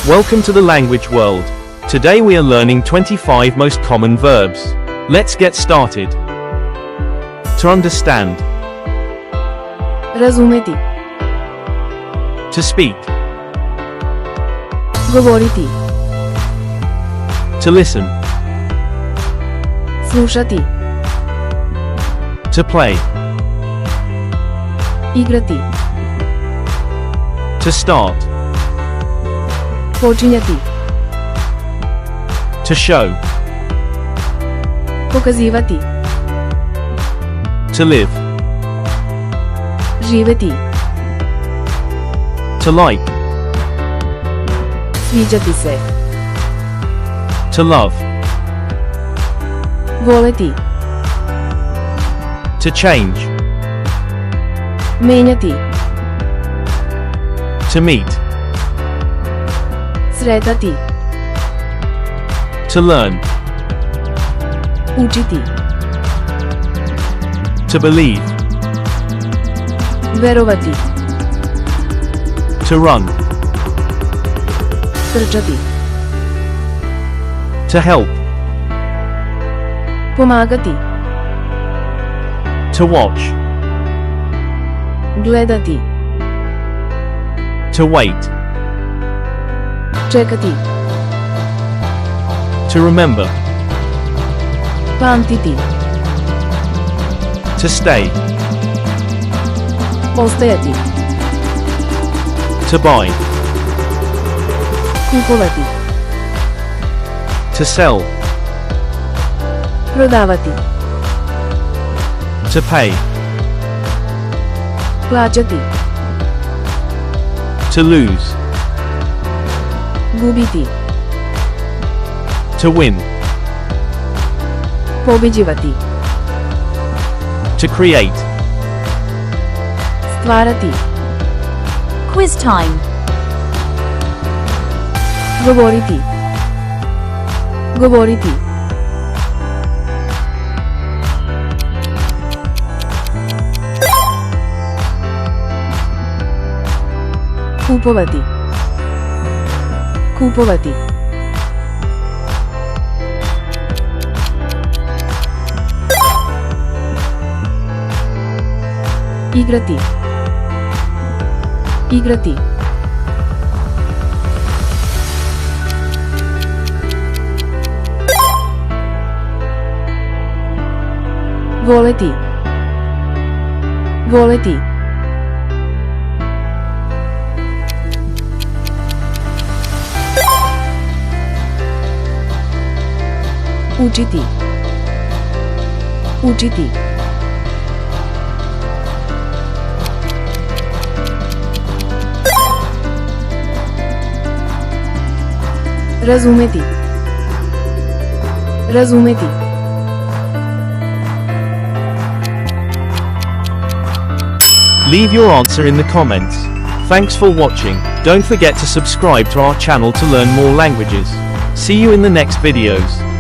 Welcome to the language world. Today we are learning 25 most common verbs. Let's get started. To understand. Razumeti. To speak. Govoriti. To listen. Slušati. To play. Igrati. To start. Počinjati. To show. Pokazivati. To live. Živeti. To like. Sviđati se. To love. Voleti. To change. Menjati. To meet. Sretati. To learn. Učiti. To believe. Verovati. To run. Trčati. To help. Pomagati. To watch. Gledati. To wait. Čekati. To remember. Pamtiti. To stay. Ostajati. To buy. Kupovati. To sell. Prodavati. To pay. Plaćati. To lose. Gubiti. To win. Pobeđivati. To create. Stvarati. Quiz time. Govoriti. Govoriti. Kupovati. Kupovati. Igrati. Igrati. Voleti. Voleti. Učiti. Učiti. Razumeti. Razumeti. Leave your answer in the comments. Thanks for watching. Don't forget to subscribe to our channel to learn more languages. See you in the next videos.